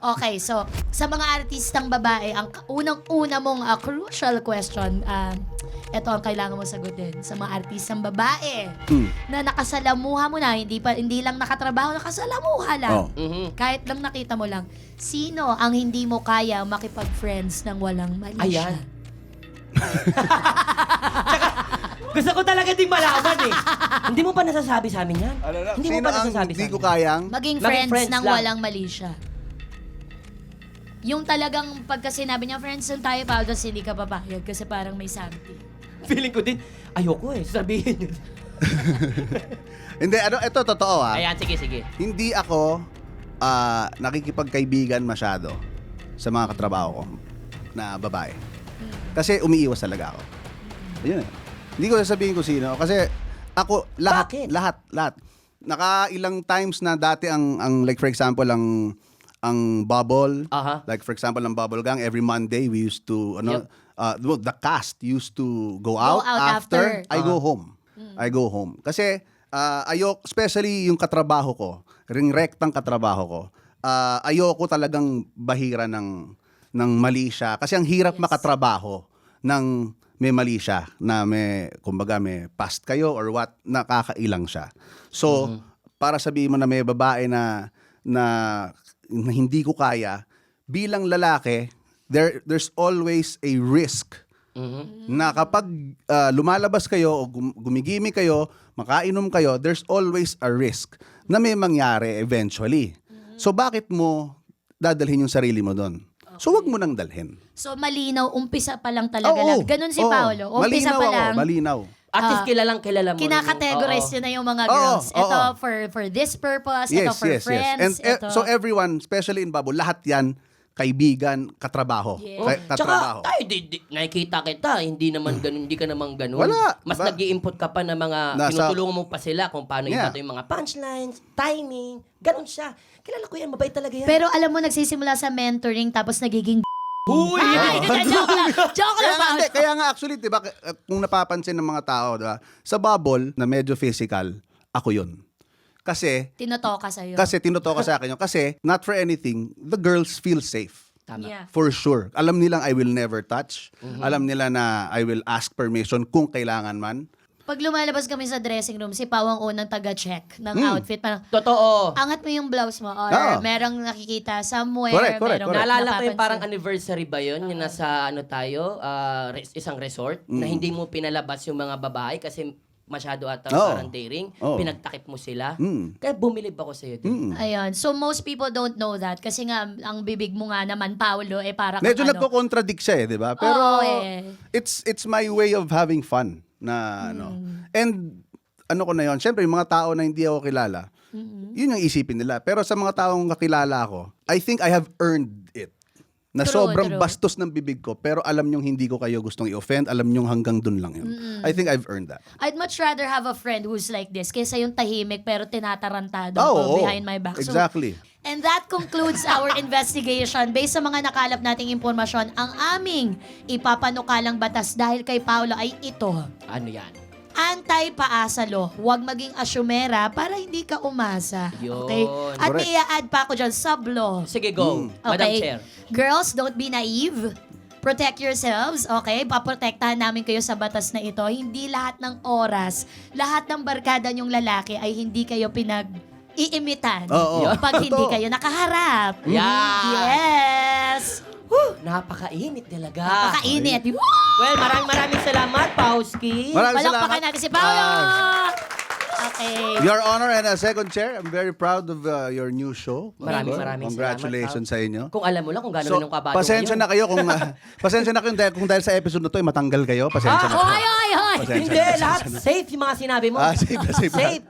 Okay, so sa mga artistang babae, ang unang-una mong crucial question, ito ang kailangan mo sagutin. Sa mga artistang babae na nakasalamuha mo na, hindi lang nakatrabaho, nakasalamuha lang. Oh. Kahit lang nakita mo lang, sino ang hindi mo kaya makipag-friends ng walang mali siya? Ayan. Gusto ko talaga ding malaman eh. Hindi mo pa nasasabi sa amin yan? Hindi mo Sino pa ang nasasabi sa hindi ko amin? kayang? Maging Maging friends friends ng lang. walang mali siya. Yung talagang pagka sinabi niya, friends lang tayo, tapos hindi ka papayag kasi parang may something. Feeling ko din, ayoko eh. Sabihin yun. Hindi, ito totoo ha. Ayan, sige. Hindi ako nakikipagkaibigan masyado sa mga katrabaho ko na babae. Kasi umiiwas talaga ako. Ayun eh. Hindi ko sasabihin ko sino. Kasi ako, Bakit? lahat. Nakailang times na dati ang like for example, ang Bubble. Aha. Like for example, ang Bubble Gang, every Monday we used to, the cast used to go out, after. I go home. I go home. Kasi especially yung katrabaho ko, rektang katrabaho ko, ayoko talagang bahira ng mali siya. Kasi ang hirap makatrabaho ng may mali siya, na kumbaga may past kayo or what, nakakailang siya. So, para sabihin mo na may babae na hindi ko kaya, bilang lalaki, there's always a risk na kapag lumalabas kayo o gumigimi kayo, makainom kayo, there's always a risk na may mangyari eventually. So bakit mo dadalhin yung sarili mo doon? So wag mo nang dalhin. So malinaw, umpisa pa lang talaga Oo, lang. Ganun si oo. Paolo. Umpisa Malinaw pa ako, lang. malinaw. At least kilala mo. Kinakategorize Oo. yun na yung mga Oo, girls. Ito oo. for this purpose, ito for friends. And ito. so everyone, especially in Bubble, lahat yan kaibigan, katrabaho. Yeah. Oh, Katrabaho. Tsaka, nakikita kita, hindi ka naman ganun. Wala. Mas nag-i-input ka pa ng mga, tinutulungan mo pa sila kung paano Yeah. ibato yung mga punchlines, timing, ganun siya. Kilala ko yan, mabait talaga yan. Pero alam mo, nagsisimula sa mentoring tapos nagiging Huy! joke lang. Joke lang, Paolo. Kaya nga actually, 'di ba, kung napapansin ng mga tao, 'di ba, sa Bubble na medyo physical, ako 'yun. Kasi Tinotoka sa'yo. tinutoka sa akin 'yun kasi not for anything, the girls feel safe. Tama. Yeah. For sure. Alam nilang I will never touch. Alam nila na I will ask permission kung kailangan man. Pag lumalabas kami sa dressing room, si Pao ang unang taga-check ng outfit. Parang, Totoo. angat mo yung blouse mo or Oo. merong nakikita somewhere. Correct. merong Naalala ko yung napapansin. parang anniversary ba yun? Yung nasa isang resort na hindi mo pinalabas yung mga babae kasi masyado ata Oo. parang daring. Oo. Pinagtakip mo sila. Mm. Kaya bumilib ako sa'yo. Ayun. So, most people don't know that. Kasi nga, ang bibig mo nga naman, Paolo, para Medyo kang nagko-contradict siya 'di ba? Pero Oo, eh. it's my way of having fun na And ano ko na 'yon, syempre yung mga tao na hindi ako kilala. Yun yung isipin nila. Pero sa mga taong kakilala ako, I think I have earned it. Na True, sobrang true. bastos ng bibig ko, pero alam nyong hindi ko kayo gustong i-offend, alam nyong hanggang dun lang yun. I think I've earned that. I'd much rather have a friend who's like this kaysa yung tahimik pero tinatarantado Oo, ko behind my back. So, exactly. and that concludes our investigation. Based sa mga nakalap nating impormasyon, ang aming ipapanukalang batas dahil kay Paolo ay ito. Ano yan? Anti-paasa law. Huwag maging asyumera para hindi ka umasa. Yun. Okay? At Correct. may i-add pa ako dyan, sub-law. Sige, go. Madam Okay. Chair. Girls, don't be naive. Protect yourselves, okay? Paprotektahan namin kayo sa batas na ito. Hindi lahat ng oras, lahat ng barkada nyong lalaki ay hindi kayo pinag-iimitan. Oo. Pag hindi Totoo. kayo nakaharap. Yeah. Yes! Napakainit talaga. Napakainit. Woo! Well, maraming salamat, Pauski. Maraming Palakpakan salamat. natin si Paolo! Okay. Your Honor and Second Chair, I'm very proud of your new show. Maraming Congratulations sa inyo. Kung alam mo lang kung gano'n yung kabado pasensya na kayo kung dahil sa episode na to ay matanggal kayo. Pasensya na. Hoy, hoy, hoy! Pasensya Hindi, na, lahat pasensya na. safe yung mga sinabi mo. Safe na. Safe.